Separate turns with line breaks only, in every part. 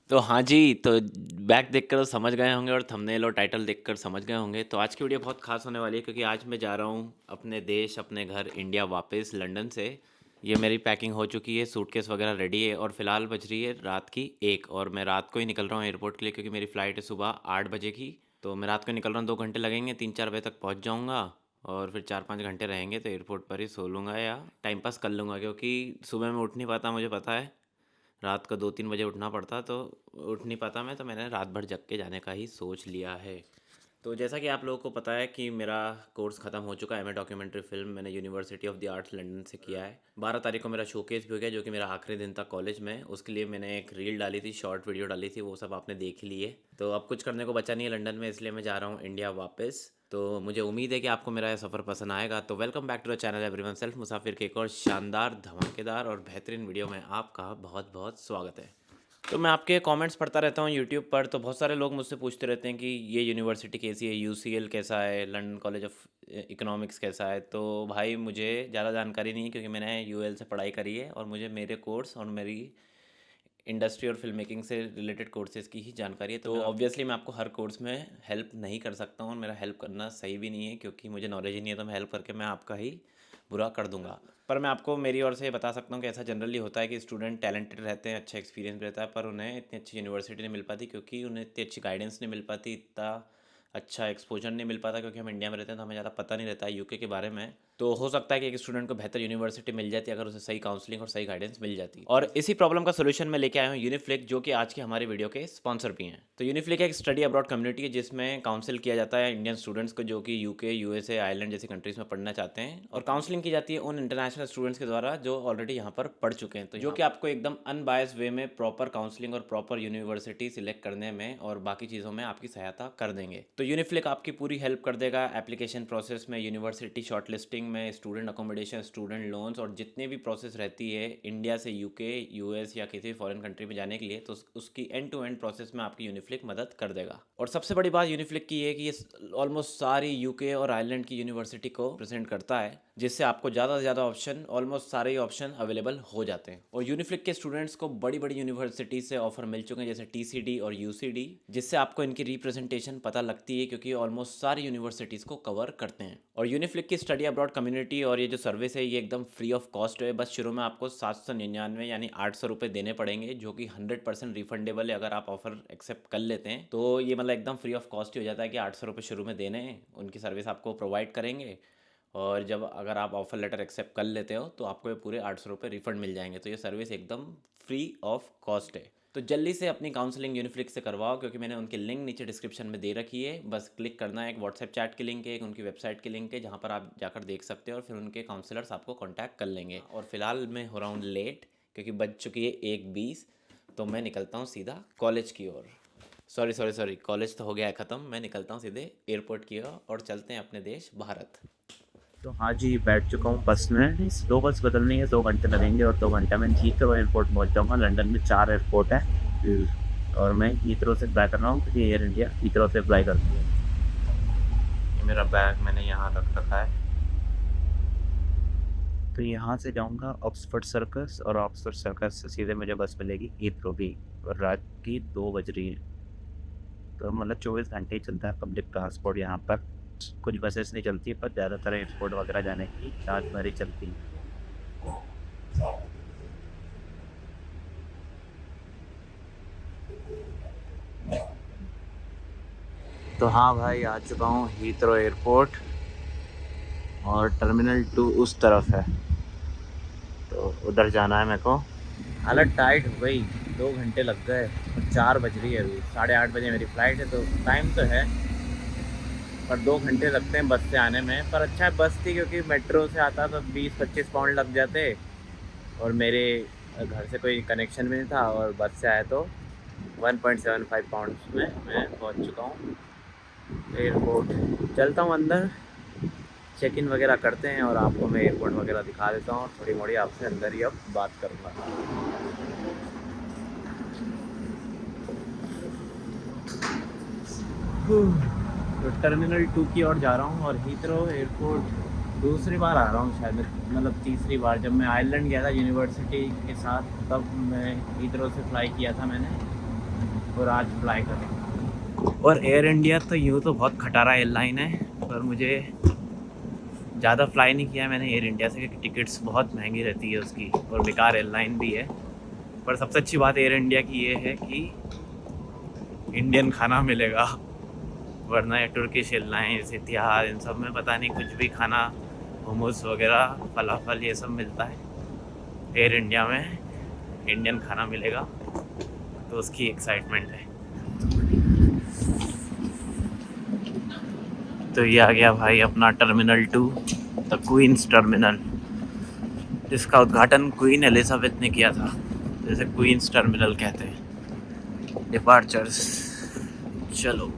तो हाँ जी, तो बैक देखकर तो समझ गए होंगे और थंबनेल और टाइटल देखकर समझ गए होंगे। तो आज की वीडियो बहुत खास होने वाली है क्योंकि आज मैं जा रहा हूँ अपने देश, अपने घर इंडिया वापस लंदन से। ये मेरी पैकिंग हो चुकी है, सूटकेस वगैरह रेडी है और फ़िलहाल बज रही है रात की 1 और मैं रात को ही निकल रहा हूँ एयरपोर्ट के लिए क्योंकि मेरी फ़्लाइट है सुबह 8 बजे की। तो मैं रात को निकल रहा हूँ, 2 घंटे लगेंगे, 3-4 बजे तक पहुँच जाऊँगा और फिर 4-5 घंटे रहेंगे तो एयरपोर्ट पर ही सो लूँगा या टाइम पास कर लूँगा क्योंकि सुबह मैं उठ नहीं पाता, मुझे पता है। रात को 2-3 बजे उठना पड़ता तो उठ नहीं पाता मैं, तो मैंने रात भर जग के जाने का ही सोच लिया है। तो जैसा कि आप लोगों को पता है कि मेरा कोर्स ख़त्म हो चुका है, मैं डॉक्यूमेंट्री फ़िल्म मैंने university of the arts London से किया है। 12 तारीख को मेरा शोकेस भी हो गया जो कि मेरा आखिरी दिन था कॉलेज में। उसके लिए मैंने एक रील डाली थी, शॉर्ट वीडियो डाली थी, वो सब आपने देख ही ली है। तो अब कुछ करने को बचा नहीं है लंदन में, इसलिए मैं जा रहा हूँ इंडिया वापस। तो मुझे उम्मीद है कि आपको मेरा यह सफ़र पसंद आएगा। तो welcome back to the channel everyone, Self Musafir के एक और शानदार, धमाकेदार और बेहतरीन वीडियो में आपका बहुत बहुत स्वागत है। तो मैं आपके कमेंट्स पढ़ता रहता हूँ यूट्यूब पर, तो बहुत सारे लोग मुझसे पूछते रहते हैं कि ये यूनिवर्सिटी कैसी है, यूसीएल कैसा है, लंदन कॉलेज ऑफ इकोनॉमिक्स कैसा है। तो भाई मुझे ज़्यादा जानकारी नहीं है क्योंकि मैंने यूएल से पढ़ाई करी है और मुझे मेरे कोर्स और मेरी इंडस्ट्री और फिल्म मेकिंग से रिलेटेड कोर्सेज़ की ही जानकारी है। तो ऑब्वियसली मैं आपको हर कोर्स में हेल्प नहीं कर सकता हूँ और मेरा हेल्प करना सही भी नहीं है क्योंकि मुझे नॉलेज ही नहीं है। तो मैं हेल्प करके मैं आपका ही बुरा कर दूंगा। पर मैं आपको मेरी ओर से बता सकता हूँ कि ऐसा जनरली होता है कि स्टूडेंट टैलेंटेड रहते हैं, अच्छा एक्सपीरियंस रहता है, पर उन्हें इतनी अच्छी यूनिवर्सिटी नहीं मिल पाती क्योंकि उन्हें इतनी अच्छी गाइडेंस नहीं मिल पाती, इतना अच्छा एक्सपोजर नहीं मिल पाता क्योंकि हम इंडिया में रहते हैं तो हमें ज़्यादा पता नहीं रहता है यूके के बारे में। तो हो सकता है कि एक स्टूडेंट को बेहतर यूनिवर्सिटी मिल जाती है अगर उसे सही काउंसलिंग और सही गाइडेंस मिल जाती है। और इसी प्रॉब्लम का सोल्यूशन मैं लेके आया हूँ यूनिफ्लिक, जो कि आज की हमारी वीडियो के स्पॉन्सर भी हैं। तो यूनिफ्लिक एक स्टडी अब्रॉड कम्युनिटी है जिसमें काउंसिल किया जाता है इंडियन स्टूडेंट्स को जो कि यूके, यूएसए, आयरलैंड जैसी कंट्रीज़ में पढ़ना चाहते हैं, और काउंसलिंग की जाती है उन इंटरनेशनल स्टूडेंट्स के द्वारा जो ऑलरेडी यहाँ पर पढ़ चुके हैं। तो जो कि आपको एकदम अनबायस्ड वे में प्रॉपर काउंसलिंग और प्रॉपर यूनिवर्सिटी सिलेक्ट करने में और बाकी चीज़ों में आपकी सहायता कर देंगे। तो यूनिफ्लिक आपकी पूरी हेल्प कर देगा एप्लीकेशन प्रोसेस में, यूनिवर्सिटी शॉर्टलिस्टिंग में, स्टूडेंट अकोमोडेशन, स्टूडेंट लोन्स और जितने भी प्रोसेस रहती है इंडिया से यूके, यूएस या किसी भी फॉरेन कंट्री में जाने के लिए, तो उसकी एंड टू एंड प्रोसेस में आपकी यूनिफ्लिक मदद कर देगा। और सबसे बड़ी बात यूनिफ्लिक की है कि ये ऑलमोस्ट सारी यूके और आयरलैंड की यूनिवर्सिटी को प्रेजेंट करता है, जिससे आपको ज़्यादा से ज़्यादा ऑप्शन, ऑलमोस्ट सारे ही ऑप्शन अवेलेबल हो जाते हैं। और यूनिफ्लिक के स्टूडेंट्स को बड़ी बड़ी यूनिवर्सिटी से ऑफर मिल चुके हैं जैसे टीसीडी और यूसीडी, जिससे आपको इनकी रिप्रेजेंटेशन पता लगती है क्योंकि ऑलमोस्ट सारी यूनिवर्सिटीज़ को कवर करते हैं। और यूनिफ्लिक की स्टडी अब्रॉड कम्युनिटी और ये जो सर्विस है ये एकदम फ्री ऑफ कॉस्ट है। बस शुरू में आपको 799 यानी 800 रुपये देने पड़ेंगे जो कि 100% रिफंडेबल है अगर आप ऑफर एक्सेप्ट कर लेते हैं। तो ये मतलब एकदम फ्री ऑफ कॉस्ट ही हो जाता है कि 800 रुपये शुरू में देने हैं, उनकी सर्विस आपको प्रोवाइड करेंगे और जब अगर आप ऑफ़र लेटर एक्सेप्ट कर लेते हो तो आपको ये पूरे 800 रुपये रिफ़ंड मिल जाएंगे। तो ये सर्विस एकदम फ्री ऑफ कॉस्ट है। तो जल्दी से अपनी काउंसलिंग यूनिफ्लिक से करवाओ क्योंकि मैंने उनकी लिंक नीचे डिस्क्रिप्शन में दे रखी है। बस क्लिक करना है, एक व्हाट्सएप चैट की लिंक है, एक उनकी वेबसाइट की लिंक है जहाँ पर आप जाकर देख सकते हो और फिर उनके काउंसलर्स आपको कॉन्टैक्ट कर लेंगे। और फिलहाल मैं हो रहा हूँ लेट क्योंकि बज चुकी है 1:20, तो मैं निकलता हूँ सीधा कॉलेज की ओर। सॉरी, कॉलेज तो हो गया है ख़त्म, मैं निकलता हूँ सीधे एयरपोर्ट की ओर और चलते हैं अपने देश भारत।
तो हाँ जी, बैठ चुका हूँ बस में। 2 बस बदलनी है, 2 घंटे लगेंगे और 2 घंटे में हीथ्रो एयरपोर्ट पहुँच जाऊँगा। लंदन में 4 एयरपोर्ट है और मैं हीथ्रो से फ्लाई कर रहा हूँ क्योंकि एयर इंडिया हीथ्रो से फ्लाई करती है। मेरा बैग मैंने यहाँ रख रखा है। तो यहाँ से जाऊँगा ऑक्सफोर्ड सर्कस और ऑक्सफोर्ड सर्कस से सीधे मुझे बस मिलेगी हीथ्रो की, और रात की 2 बज रही है। तो मतलब 24 घंटे ही चलता है पब्लिक ट्रांसपोर्ट यहाँ पर। कुछ बसेस नहीं चलती पर ज़्यादातर एयरपोर्ट वगैरह जाने की रात भर ही चलती है। तो हाँ भाई, आ चुका हूँ हीथ्रो एयरपोर्ट और टर्मिनल 2 उस तरफ है, तो उधर जाना है मेरे को। हालत टाइट हो गई, 2 घंटे लग गए और 4 बज रही है अभी। 8:30 बजे मेरी फ़्लाइट है तो टाइम तो है, पर 2 घंटे लगते हैं बस से आने में। पर अच्छा है बस थी क्योंकि मेट्रो से आता तो 20-25 पाउंड लग जाते और मेरे घर से कोई कनेक्शन भी नहीं था, और बस से आया तो 1.75 पाउंड में मैं पहुंच चुका हूँ एयरपोर्ट। चलता हूँ अंदर, चेक इन वगैरह करते हैं और आपको मैं एयरपोर्ट वगैरह दिखा देता हूँ। थोड़ी मोड़ी आपसे अंदर ही अब बात करूँगा। तो टर्मिनल 2 की ओर जा रहा हूँ और हीथ्रो एयरपोर्ट दूसरी बार आ रहा हूँ शायद, मतलब तीसरी बार। जब मैं आयरलैंड गया था यूनिवर्सिटी के साथ तब मैं हीथ्रो से फ्लाई किया था मैंने, और आज फ्लाई करेंगे। और एयर इंडिया तो यूँ तो बहुत खटारा एयरलाइन है, पर मुझे ज़्यादा फ्लाई नहीं किया मैंने एयर इंडिया से, क्योंकि टिकट्स बहुत महंगी रहती है उसकी और बेकार एयरलाइन भी है। पर सबसे अच्छी बात एयर इंडिया की ये है कि इंडियन खाना मिलेगा, वरना ये टर्किश एयरलाइंस, इतिहाद, इन सब में पता नहीं कुछ भी खाना, मोमोज वगैरह, फलाफल, ये सब मिलता है। एयर इंडिया में इंडियन खाना मिलेगा, तो उसकी एक्साइटमेंट है। तो ये आ गया भाई अपना टर्मिनल 2, द क्वींस टर्मिनल, जिसका उद्घाटन क्वीन एलिजाबेथ ने किया था, जैसे क्वींस टर्मिनल कहते हैं। डिपार्चर्स, चलो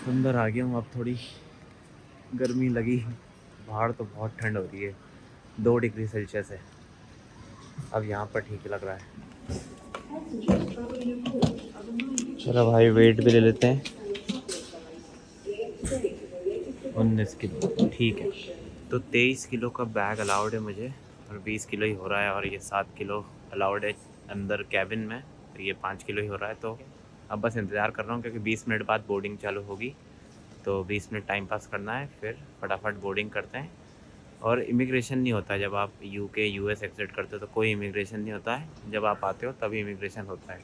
अंदर आ गया हूँ। अब थोड़ी गर्मी लगी, बाहर तो बहुत ठंड हो रही है, 2 डिग्री सेल्सियस है। अब यहाँ पर ठीक लग रहा है। चलो भाई वेट भी ले लेते हैं। 19 किलो ठीक है। तो 23 किलो का बैग अलाउड है मुझे, और 20 किलो ही हो रहा है, और ये 7 किलो अलाउड है अंदर कैबिन में, तो ये 5 किलो ही हो रहा है। तो अब बस इंतज़ार कर रहा हूँ, क्योंकि 20 मिनट बाद बोर्डिंग चालू होगी, तो 20 मिनट टाइम पास करना है, फिर फटाफट बोर्डिंग करते हैं। और इमिग्रेशन नहीं होता जब आप यूके यूएस एग्जिट करते हो, तो कोई इमिग्रेशन नहीं होता है। जब आप आते हो तभी इमिग्रेशन होता है।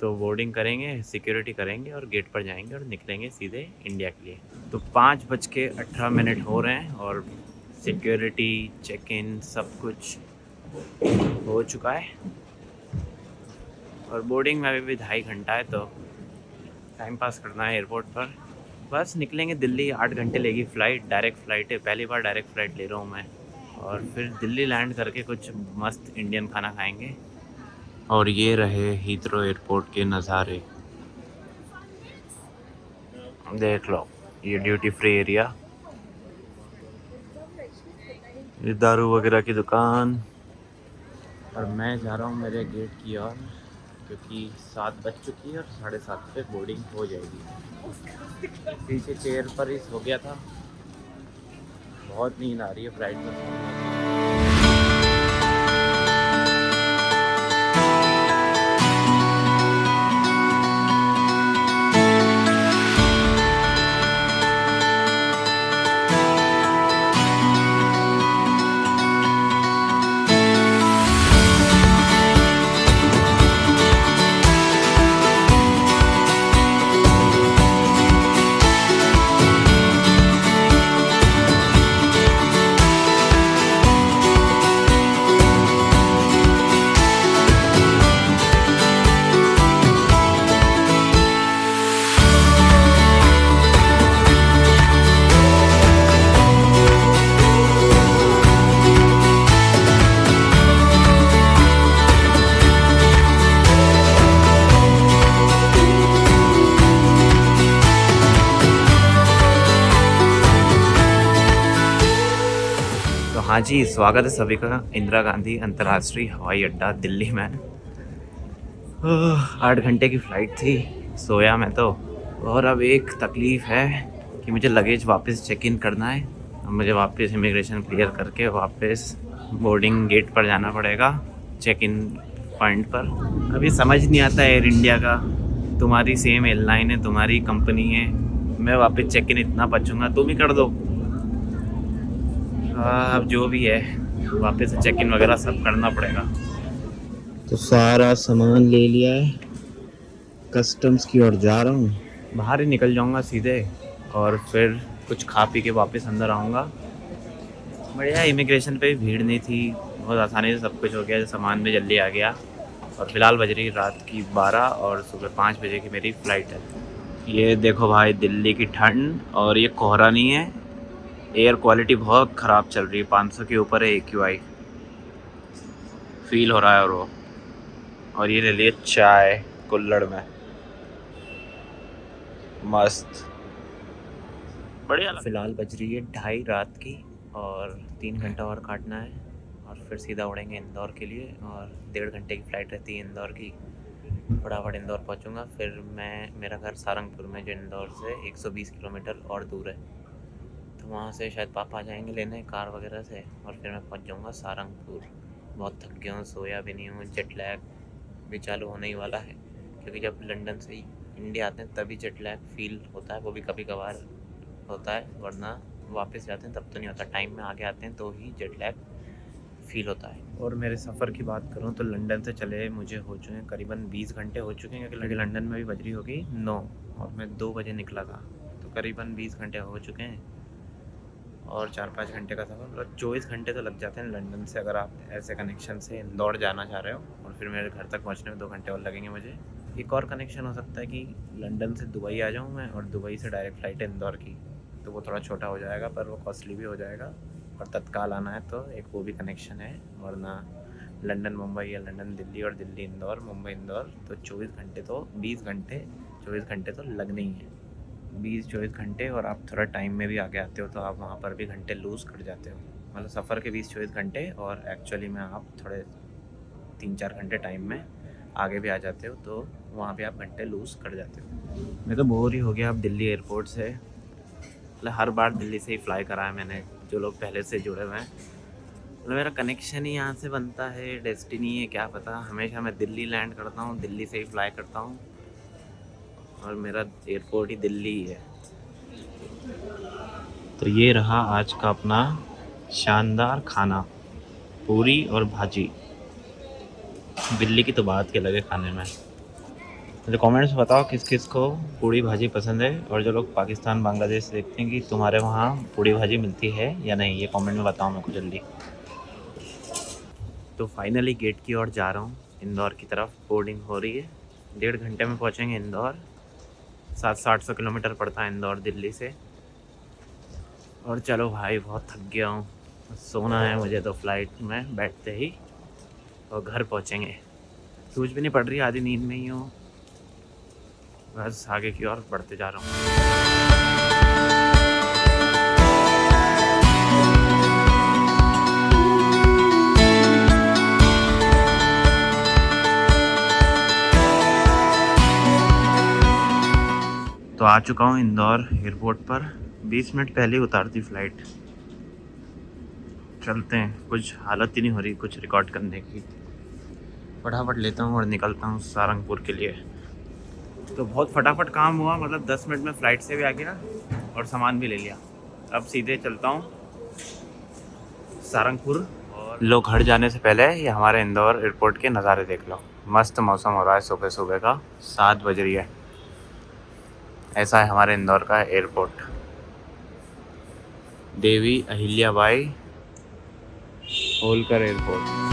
तो बोर्डिंग करेंगे, सिक्योरिटी करेंगे और गेट पर जाएंगे और निकलेंगे सीधे इंडिया के लिए। तो 5:18 हो रहे हैं और सिक्योरिटी चेक इन सब कुछ हो चुका है, और बोर्डिंग में अभी भी 2.5 घंटा है, तो टाइम पास करना है एयरपोर्ट पर। बस निकलेंगे दिल्ली, 8 घंटे लेगी फ़्लाइट, डायरेक्ट फ़्लाइट है, पहली बार डायरेक्ट फ़्लाइट ले रहा हूँ मैं। और फिर दिल्ली लैंड करके कुछ मस्त इंडियन खाना खाएंगे। और ये रहे हीथ्रो एयरपोर्ट के नज़ारे, देख लो। ये ड्यूटी फ्री एरिया, ये दारू वगैरह की दुकान। और मैं जा रहा हूँ मेरे गेट की ओर, क्योंकि 7 बज चुकी है और 7:30 पे बोर्डिंग हो जाएगी। पीछे चेयर पर ही सो गया था, बहुत नींद आ रही है फ्लाइट में। हाँ जी, स्वागत है सभी का इंदिरा गांधी अंतर्राष्ट्रीय हवाई अड्डा दिल्ली में। 8 घंटे की फ़्लाइट थी, सोया मैं तो। और अब एक तकलीफ़ है कि मुझे लगेज वापस चेक इन करना है। अब मुझे वापस इमिग्रेशन क्लियर करके वापस बोर्डिंग गेट पर जाना पड़ेगा, चेक इन पॉइंट पर। अभी समझ नहीं आता एयर इंडिया का, तुम्हारी सेम एयरलाइन है, तुम्हारी कंपनी है, मैं वापस चेक इन इतना बचूँगा, तुम ही कर दो। अब जो भी है वापस चेक इन वगैरह सब करना पड़ेगा। तो सारा सामान ले लिया है, कस्टम्स की ओर जा रहा हूँ। बाहर ही निकल जाऊँगा सीधे, और फिर कुछ खा पी के वापस अंदर आऊँगा। बढ़िया, इमिग्रेशन पे भी भीड़ नहीं थी, बहुत आसानी से सब कुछ हो गया, सामान भी जल्दी आ गया। और फ़िलहाल बज रही रात की 12 और सुबह 5 बजे की मेरी फ़्लाइट है। ये देखो भाई दिल्ली की ठंड, और ये कोहरा नहीं है, एयर क्वालिटी बहुत ख़राब चल रही है, 500 के ऊपर है AQI फील हो रहा है। और ये ले लिए चाय कुल्हड़ में, मस्त बढ़िया। फ़िलहाल बज रही है 2:30 रात की, और 3 घंटा और काटना है, और फिर सीधा उड़ेंगे इंदौर के लिए। और 1.5 घंटे की फ़्लाइट रहती है इंदौर की, फटाफट इंदौर पहुंचूंगा। फिर मेरा घर सारंगपुर में, जो इंदौर से 120 किलोमीटर और दूर है, तो वहाँ से शायद पापा आ जाएंगे लेने कार वगैरह से, और फिर मैं पहुँच जाऊँगा सारंगपुर। बहुत थक गया हूँ, सोया भी नहीं हूँ, जेट लैग भी चालू होने ही वाला है, क्योंकि जब लंदन से इंडिया आते हैं तभी जेट लैग फील होता है, वो भी कभी कभार होता है, वरना वापस जाते हैं तब तो नहीं होता। टाइम में आगे आते हैं तो ही जेट लैग फील होता है। और मेरे सफ़र की बात करूं तो लंदन से चले मुझे हो चुके हैं करीबन 20 घंटे हो चुके हैं, क्योंकि लंदन में भी बज रही होगी 9 और मैं 2 बजे निकला था, तो करीबन 20 घंटे हो चुके हैं। और 4-5 घंटे का सफ़र, मतलब 24 घंटे तो लग जाते हैं लंदन से, अगर आप ऐसे कनेक्शन से इंदौर जाना चाह रहे हो। और फिर मेरे घर तक पहुंचने में 2 घंटे और लगेंगे मुझे। एक और कनेक्शन हो सकता है कि लंदन से दुबई आ जाऊं मैं, और दुबई से डायरेक्ट फ़्लाइट है इंदौर की, तो वो थोड़ा छोटा हो जाएगा, पर वो कॉस्टली भी हो जाएगा। और तत्काल आना है तो एक वो भी कनेक्शन है, वरना लंदन मुंबई या लंदन दिल्ली और दिल्ली इंदौर, मुंबई इंदौर, तो 24 घंटे तो 20 घंटे 24 घंटे तो लगने ही हैं। 20-24 घंटे, और आप थोड़ा टाइम में भी आगे आते हो तो आप वहाँ पर भी घंटे लूज़ कर जाते हो। मतलब सफ़र के 20-24 घंटे, और एक्चुअली में आप थोड़े 3-4 घंटे टाइम में आगे भी आ जाते हो, तो वहाँ पे आप घंटे लूज़ कर जाते हो। मैं तो बोर ही हो गया अब दिल्ली एयरपोर्ट से। मतलब हर बार दिल्ली से ही फ्लाई करा है मैंने, जो लोग पहले से जुड़े हुए हैं। मतलब मेरा कनेक्शन ही यहाँ से बनता है, डेस्टिनी है क्या पता। हमेशा मैं दिल्ली लैंड करता हूँ, दिल्ली से ही फ्लाई करता हूँ, और मेरा एयरपोर्ट ही दिल्ली ही है। तो ये रहा आज का अपना शानदार खाना, पूरी और भाजी। दिल्ली की तो बात ही अलग है खाने में। मुझे कमेंट्स बताओ किस किस को पूड़ी भाजी पसंद है, और जो लोग पाकिस्तान बांग्लादेश से देखते हैं कि तुम्हारे वहाँ पूड़ी भाजी मिलती है या नहीं, ये कमेंट में बताओ मेरे को जल्दी। तो फाइनली गेट की ओर जा रहा हूँ, इंदौर की तरफ। बोर्डिंग हो रही है, 1.5 घंटे में पहुँचेंगे इंदौर। 700-800 किलोमीटर पड़ता है इंदौर दिल्ली से। और चलो भाई, बहुत थक गया हूँ, सोना है मुझे तो फ्लाइट में बैठते ही, और घर पहुँचेंगे। सूझ भी नहीं पड़ रही, आधी नींद में ही हूँ। बस आगे की ओर बढ़ते जा रहा हूँ। तो आ चुका हूँ इंदौर एयरपोर्ट पर, 20 मिनट पहले ही उतार दी फ़्लाइट। चलते हैं, कुछ हालत ही नहीं हो रही कुछ रिकॉर्ड करने की। फटाफट लेता हूँ और निकलता हूँ सारंगपुर के लिए। तो बहुत फटाफट काम हुआ, मतलब 10 मिनट में फ़्लाइट से भी आ गया और सामान भी ले लिया। अब सीधे चलता हूँ सारंगपुर। और लोग घर जाने से पहले ये हमारे इंदौर एयरपोर्ट के नज़ारे देख लो। मस्त मौसम हो रहा है, सुबह सुबह का 7 बज रही है। ऐसा है हमारे इंदौर का एयरपोर्ट, देवी अहिल्याबाई होलकर एयरपोर्ट।